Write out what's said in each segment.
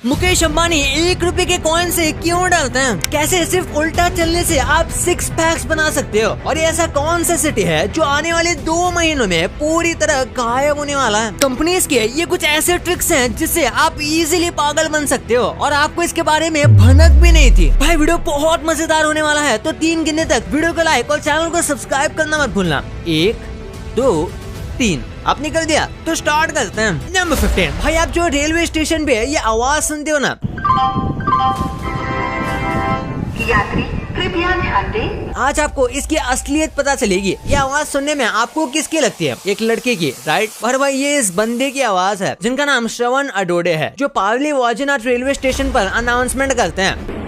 मुकेश अंबानी 1 रुपए के कॉइन से क्यों डालते हैं? कैसे सिर्फ उल्टा चलने से आप 6 पैक्स बना सकते हो? और ये ऐसा कौन सा सिटी है जो आने वाले 2 महीनों में पूरी तरह गायब होने वाला है? कंपनीज के ये कुछ ऐसे ट्रिक्स हैं जिससे आप इजीली पागल बन सकते हो और आपको इसके बारे में भनक भी नहीं थी। भाई वीडियो बहुत मजेदार होने वाला है, तो 3 गिनने तक वीडियो को लाइक और चैनल को सब्सक्राइब करना मत भूलना। 1 2 3 आपने कर दिया तो स्टार्ट करते हैं। नंबर 15। भाई आप जो रेलवे स्टेशन पे ये आवाज सुनते हो ना, यात्री कृपया ध्यान दें। आज आपको इसकी असलियत पता चलेगी। ये आवाज सुनने में आपको किसकी लगती है? एक लड़के की, राइट? पर भाई ये इस बंदे की आवाज है जिनका नाम श्रवण अडोडे है, जो पावली वाजीनाथ रेलवे स्टेशन पर अनाउंसमेंट करते हैं।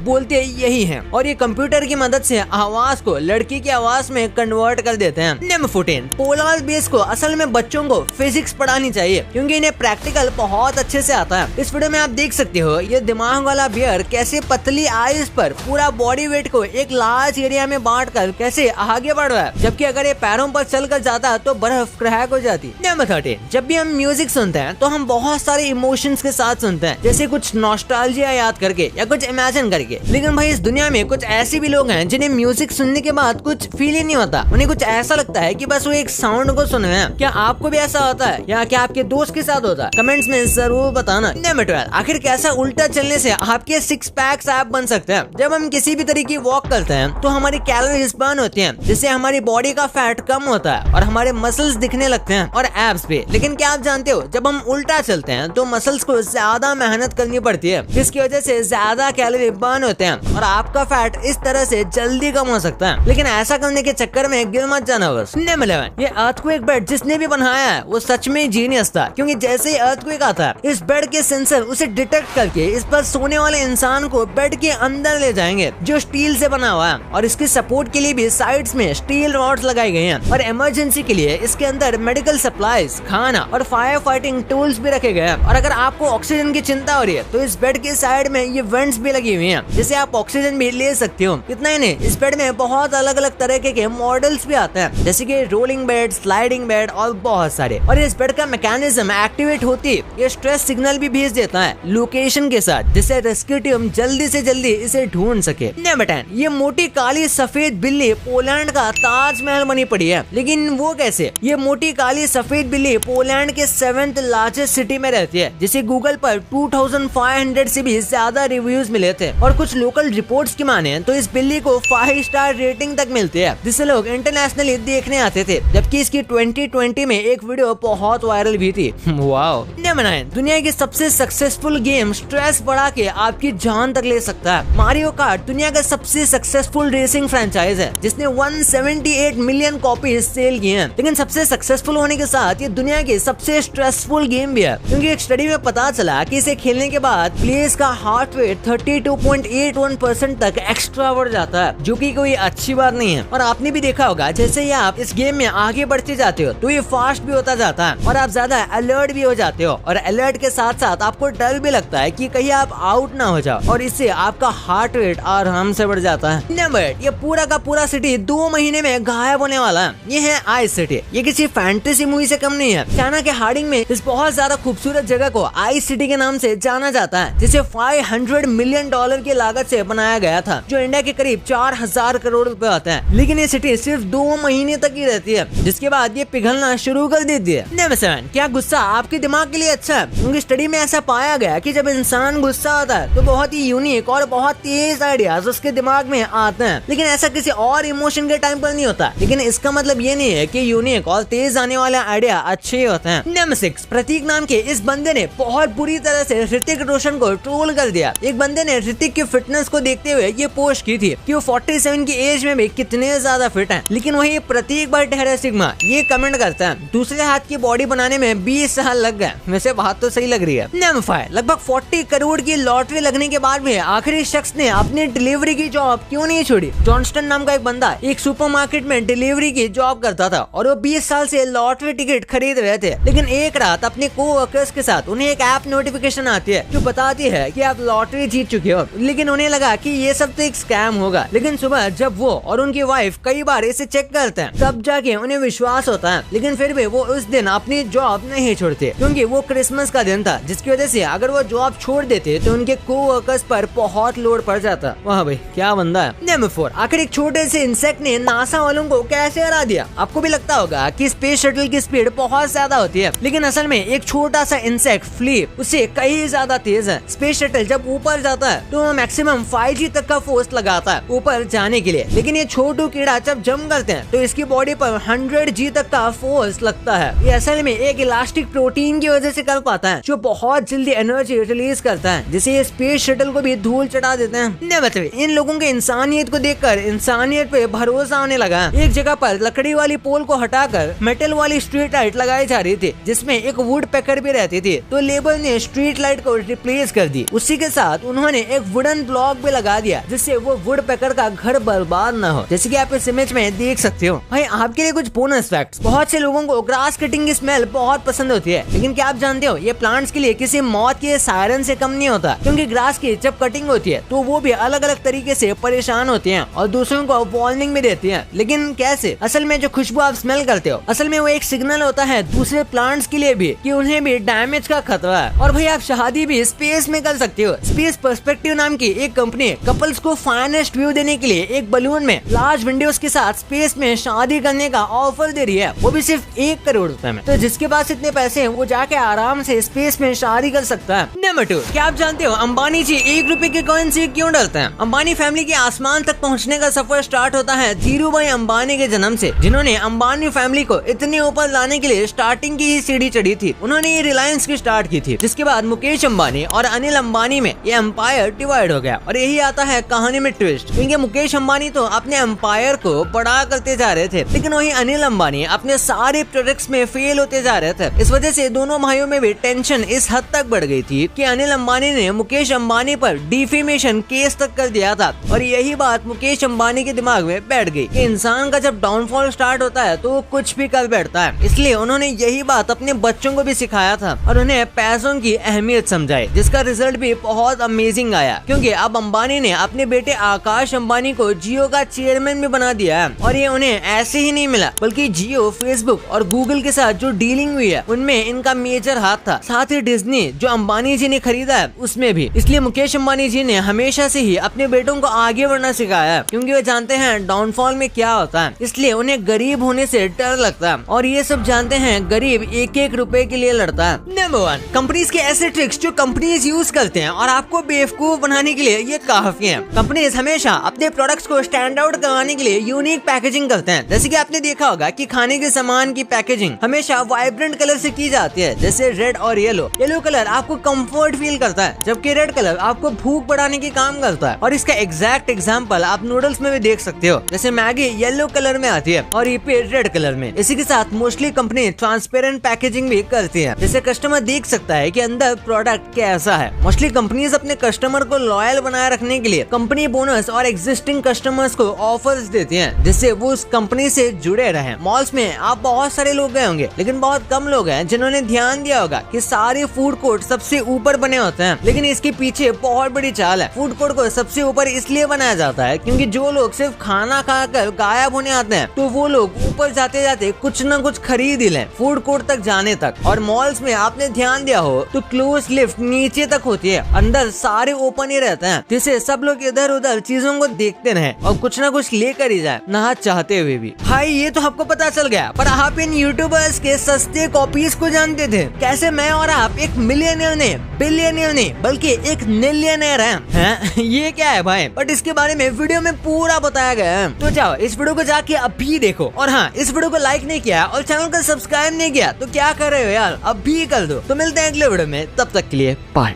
बोलते यही हैं और ये कंप्यूटर की मदद से आवाज को लड़की की आवाज में कन्वर्ट कर देते हैं। नंबर 14। पोलार बेस को असल में बच्चों को फिजिक्स पढ़ानी चाहिए क्योंकि इन्हें प्रैक्टिकल बहुत अच्छे से आता है। इस वीडियो में आप देख सकते हो ये दिमाग वाला बियर कैसे पतली आइस पर पूरा बॉडी वेट को एक लार्ज एरिया में बांट कर कैसे आगे बढ़ रहा है, जबकि अगर ये पैरों पर चल कर जाता तो बर्फ क्रैक हो जाती। नंबर 13। जब भी हम म्यूजिक सुनते हैं तो हम बहुत सारे इमोशंस के साथ सुनते हैं, जैसे कुछ नॉस्टैल्जिया याद करके या कुछ इमेजिन करके। लेकिन भाई इस दुनिया में कुछ ऐसे भी लोग हैं जिन्हें म्यूजिक सुनने के बाद कुछ फील ही नहीं होता। उन्हें कुछ ऐसा लगता है कि बस वो एक साउंड को सुन रहे हैं। क्या आपको भी ऐसा होता है या क्या आपके दोस्त के साथ होता है? कमेंट्स में जरूर बताना। नंबर 12। आखिर कैसा उल्टा चलने से आपके 6 पैक्स आप बन सकते हैं? जब हम किसी भी तरीके की वॉक करते हैं तो हमारी कैलोरीज बर्न होती हैं, जिससे हमारी बॉडी का फैट कम होता है और हमारे मसल्स दिखने लगते हैं और एब्स भी। लेकिन क्या आप जानते हो जब हम उल्टा चलते हैं तो मसल्स को ज्यादा मेहनत करनी पड़ती है, जिसकी वजह से ज्यादा कैलोरी बर्न होते हैं और आपका फैट इस तरह से जल्दी कम हो सकता है। लेकिन ऐसा करने के चक्कर में गिर मत जाना बस। नंबर 11। ये अर्थक्वेक बेड जिसने भी बनाया है वो सच में जीनियस था, क्योंकि जैसे ही अर्थक्वेक आता है इस बेड के सेंसर उसे डिटेक्ट करके इस पर सोने वाले इंसान को बेड के अंदर ले जाएंगे, जो स्टील से बना हुआ है। और इसके सपोर्ट के लिए भी साइड्स में स्टील रॉड्स लगाई गई हैं और इमरजेंसी के लिए इसके अंदर मेडिकल सप्लाईज, खाना और फायर फाइटिंग टूल्स भी रखे गए हैं। और अगर आपको ऑक्सीजन की चिंता हो रही है तो इस बेड के साइड में ये वेंट्स भी लगी हुई हैं, जिससे आप ऑक्सीजन भी ले सकते हो। इतना ही नहीं, इस बेड में बहुत अलग अलग तरह के मॉडल्स भी आते हैं, जैसे कि रोलिंग बेड, स्लाइडिंग बेड और बहुत सारे। और इस बेड का मैकेनिज्म एक्टिवेट होती ये स्ट्रेस सिग्नल भी भेज देता है लोकेशन के साथ, जिससे रेस्क्यू टीम जल्दी से जल्दी इसे ढूंढ सके। नंबर 10। ये मोटी काली सफेद बिल्ली पोलैंड का ताजमहल बनी पड़ी है, लेकिन वो कैसे? ये मोटी काली सफेद बिल्ली पोलैंड के 7th लार्जेस्ट सिटी में रहती है, जिसे गूगल पर 2500 से भी ज्यादा रिव्यूज मिले थे। और कुछ लोकल रिपोर्ट्स की माने तो इस बिल्ली को 5 स्टार रेटिंग तक मिलती है, जिसे लोग इंटरनेशनली देखने आते थे। जबकि इसकी 2020 में एक वीडियो बहुत वायरल भी थी। वाओ। नंबर 9। दुनिया की सबसे सक्सेसफुल गेम स्ट्रेस बढ़ा के आपकी जान तक ले सकता है। मारियो कार्ट दुनिया का सबसे सक्सेसफुल रेसिंग फ्रेंचाइज है, जिसने 178 मिलियन कॉपीज सेल किए हैं। लेकिन सबसे सक्सेसफुल होने के साथ ये दुनिया की सबसे स्ट्रेसफुल गेम भी है, क्योंकि एक स्टडी में पता चला कि इसे खेलने के बाद प्लेयर्स का हार्ट रेट 32.81% तक एक्स्ट्रा बढ़ जाता है, जो कि कोई अच्छी बात नहीं है। और आपने भी देखा होगा जैसे ही आप इस गेम में आगे बढ़ते जाते हो तो ये फास्ट भी होता जाता है और आप ज्यादा अलर्ट भी हो जाते हो। और अलर्ट के साथ साथ आपको डर भी लगता है कि कहीं आप आउट ना हो जाओ, और इससे आपका हार्ट रेट आराम से बढ़ जाता है। नंबर 8। ये पूरा का पूरा सिटी 2 महीने में गायब होने वाला है। ये है आइस सिटी। ये किसी फैंटेसी मूवी से कम नहीं है। चाइना के हार्डिंग में इस बहुत ज्यादा खूबसूरत जगह को आइस सिटी के नाम से जाना जाता है, जिसे $500 मिलियन की लागत से बनाया गया था, जो इंडिया के करीब 4000 करोड़ रुपए होते हैं। लेकिन ये सिटी सिर्फ 2 महीने तक ही रहती है, जिसके बाद ये पिघलना शुरू कर देती है। नंबर 7। क्या गुस्सा आपके दिमाग के लिए अच्छा है? क्योंकि स्टडी में ऐसा पाया गया कि जब इंसान गुस्सा होता है तो बहुत ही यूनिक और बहुत तेज आइडियाज उसके दिमाग में आते हैं, लेकिन ऐसा किसी और इमोशन के टाइम पर नहीं होता। लेकिन इसका मतलब ये नहीं है कि यूनिक और तेज आने वाले आइडिया अच्छे होते हैं। नंबर 6। प्रतीक नाम के इस बंदे ने बहुत बुरी तरह से ऋतिक रोशन को ट्रोल कर दिया। एक बंदे ने ऋतिक की फिटनेस को देखते हुए ये पोस्ट की थी कि वो 47 की एज में भी कितने ज्यादा फिट हैं। लेकिन वही प्रतीक भाई ठहरे सिग्मा ये कमेंट करता है दूसरे हाथ की बॉडी बनाने में 20 साल लग गए। वैसे बात तो सही लग रही है। नंबर 5। लगभग 40 करोड़ की लॉटरी लगने के बाद भी आखिरी शख्स ने अपनी डिलीवरी की जॉब क्यों नहीं छोड़ी? जॉनस्टन नाम का एक बंदा एक सुपरमार्केट में डिलीवरी की जॉब करता था और वो 20 साल से लॉटरी टिकट खरीद रहे थे। लेकिन एक रात अपने कोवर्कर्स के साथ उन्हें एक ऐप नोटिफिकेशन आती है जो बताती है कि आप लॉटरी जीत चुके हो। लेकिन लेकिन उन्हें लगा कि ये सब तो एक स्कैम होगा। लेकिन सुबह जब वो और उनकी वाइफ कई बार इसे चेक करते हैं तब जाके उन्हें विश्वास होता है। लेकिन फिर भी वो उस दिन अपनी जॉब नहीं छोड़ते क्योंकि वो क्रिसमस का दिन था, जिसकी वजह से अगर वो जॉब छोड़ देते तो उनके कोवर्कर्स पर बहुत लोड पड़ जाता। वाह भाई क्या बंदा है। नंबर 4, आखिर एक छोटे से इंसेक्ट ने नासा वालों को कैसे हरा दिया। आपको भी लगता होगा कि स्पेस शटल की स्पीड बहुत ज्यादा होती है, लेकिन असल में एक छोटा सा इंसेक्ट फ्लिप उससे कई ज्यादा तेज है। स्पेस शटल जब ऊपर जाता है तो मैक्सिमम 5G तक का फोर्स लगाता है ऊपर जाने के लिए, लेकिन ये छोटू कीड़ा जब जंप करते हैं तो इसकी बॉडी पर 100G तक का फोर्स लगता है। ये असल में एक इलास्टिक प्रोटीन की वजह से कर पाता है जो बहुत जल्दी एनर्जी रिलीज करता है, जिससे ये स्पेस शटल को भी धूल चढ़ा देते हैं। नंबर 3, इन लोगों के इंसानियत को देखकर इंसानियत पे भरोसा आने लगा। एक जगह पर लकड़ी वाली पोल को हटाकर मेटल वाली स्ट्रीट लाइट लगाई जा रही थी जिसमें एक वुड पैकर भी रहती थी, तो लेबर ने स्ट्रीट लाइट को रिप्लेस कर दी। उसी के साथ उन्होंने एक वुडन ब्लॉक भी लगा दिया जिससे वो वुड पैकर का घर बर्बाद न हो, जैसे कि आप इस इमेज में देख सकते हो। भाई आपके लिए कुछ बोनस फैक्ट्स। बहुत से लोगों को ग्रास कटिंग की स्मेल बहुत पसंद होती है, लेकिन क्या आप जानते हो ये प्लांट्स के लिए किसी मौत के सायरन से कम नहीं होता, क्योंकि ग्रास की जब कटिंग होती है तो वो भी अलग अलग तरीके से परेशान होती हैं और दूसरों को वार्निंग भी देती हैं। लेकिन कैसे? असल में जो खुशबू आप स्मेल करते हो असल में वो एक सिग्नल होता है दूसरे प्लांट्स के लिए भी कि उन्हें भी डैमेज का खतरा है। और भाई आप शादी भी स्पेस में कर सकते हो। स्पेस पर्सपेक्टिव नाम की एक कंपनी कपल्स को फाइनेस्ट व्यू देने के लिए एक बलून में लार्ज विंडोज के साथ स्पेस में शादी करने का ऑफर दे रही है, वो भी सिर्फ 1 करोड़ रुपए में। तो जिसके पास इतने पैसे हैं वो जाके आराम से स्पेस में शादी कर सकता है। नंबर 2, क्या आप जानते हो अंबानी जी 1 रुपए के कॉइन से क्यों डरते हैं? अंबानी फैमिली के आसमान तक पहुंचने का सफर स्टार्ट होता है धीरूभाई अंबानी के जन्म से, जिन्होंने अंबानी फैमिली को इतने ऊपर लाने के लिए स्टार्टिंग की ही सीढ़ी चढ़ी थी। उन्होंने ये रिलायंस की स्टार्ट की थी, जिसके बाद मुकेश अंबानी और अनिल अंबानी में ये एम्पायर डिवाइड हो गया। और यही आता है कहानी में ट्विस्ट, क्योंकि मुकेश अंबानी तो अपने एम्पायर को बड़ा करते जा रहे थे, लेकिन वही अनिल अंबानी अपने सारे प्रोजेक्ट्स में फेल होते जा रहे थे। इस वजह से दोनों भाइयों में भी टेंशन इस हद तक बढ़ गई थी कि अनिल अंबानी ने मुकेश अंबानी पर डिफेमेशन केस तक कर दिया था। और यही बात मुकेश अंबानी के दिमाग में बैठ गई कि इंसान का जब डाउनफॉल स्टार्ट होता है तो वो कुछ भी कर बैठता है। इसलिए उन्होंने यही बात अपने बच्चों को भी सिखाया था और उन्हें पैसों की अहमियत समझाई, जिसका रिजल्ट भी बहुत अमेजिंग आया, क्योंकि अब अंबानी ने अपने बेटे आकाश अंबानी को जियो का चेयरमैन भी बना दिया है। और ये उन्हें ऐसे ही नहीं मिला, बल्कि जियो, फेसबुक और गूगल के साथ जो डीलिंग हुई है उनमें इनका मेजर हाथ था। साथ ही डिज्नी जो अंबानी जी ने खरीदा है उसमें भी। इसलिए मुकेश अंबानी जी ने हमेशा से ही अपने बेटों को आगे बढ़ना सिखाया है, क्योंकि वो जानते हैं डाउनफॉल में क्या होता है। इसलिए उन्हें गरीब होने से डर लगता है और ये सब जानते हैं गरीब 1-1 रुपए के लिए लड़ता है। नंबर 1, कंपनीज के ऐसे ट्रिक्स जो कंपनीज यूज करते हैं और आपको बेवकूफ बनाने के लिए ये काफी है। कंपनीज हमेशा अपने प्रोडक्ट्स को स्टैंड आउट करवाने के लिए यूनिक पैकेजिंग करते हैं। जैसे कि आपने देखा होगा कि खाने के सामान की पैकेजिंग हमेशा वाइब्रेंट कलर से की जाती है, जैसे रेड और येलो। येलो कलर आपको कंफर्ट फील करता है, जबकि रेड कलर आपको भूख बढ़ाने की काम करता है। और इसका एग्जैक्ट एग्जांपल आप नूडल्स में भी देख सकते हो, जैसे मैगी येलो कलर में आती है और ईपी रेड कलर में। इसी के साथ मोस्टली कंपनी ट्रांसपेरेंट पैकेजिंग भी करती है, जैसे कस्टमर देख सकता है कि अंदर प्रोडक्ट कैसा है। मोस्टली कंपनीज अपने कस्टमर को लॉयल बनाए रखने के लिए कंपनी बोनस और एग्जिस्टिंग कस्टमर्स को ऑफर्स देती हैं, जिससे वो उस कंपनी से जुड़े रहें। मॉल्स में आप बहुत सारे लोग गए होंगे, लेकिन बहुत कम लोग हैं जिन्होंने ध्यान दिया होगा कि सारे फूड कोर्ट सबसे ऊपर बने होते हैं, लेकिन इसके पीछे बहुत बड़ी चाल है। फूड कोर्ट को सबसे ऊपर इसलिए बनाया जाता है क्योंकि जो लोग सिर्फ खाना खाकर गायब होने आते हैं तो वो लोग ऊपर जाते जाते कुछ न कुछ खरीद ही लें फूड कोर्ट तक जाने तक। और मॉल्स में आपने ध्यान दिया हो तो क्लोज लिफ्ट नीचे तक होती है, अंदर सारे ओपन ही रहते हैं, जिससे सब लोग इधर उधर चीजों को देखते रहे और कुछ न कुछ लेकर ही जाए, ना चाहते हुए भी। भाई ये तो आपको पता चल गया, पर आप इन यूट्यूबर्स के सस्ते कॉपीज को जानते थे? कैसे मैं और आप एक मिलियनियर नहीं, बिलियनियर नहीं, बल्कि एक मिलियनियर हैं? ये क्या है भाई? बट इसके बारे में वीडियो में पूरा बताया गया है, तो जाओ इस वीडियो को जाके अभी देखो। और हाँ, इस वीडियो को लाइक नहीं किया और चैनल को सब्सक्राइब नहीं किया तो क्या कर रहे हो यार, अभी कर दो। तो मिलते हैं अगले वीडियो में, तब तक के लिए बाय।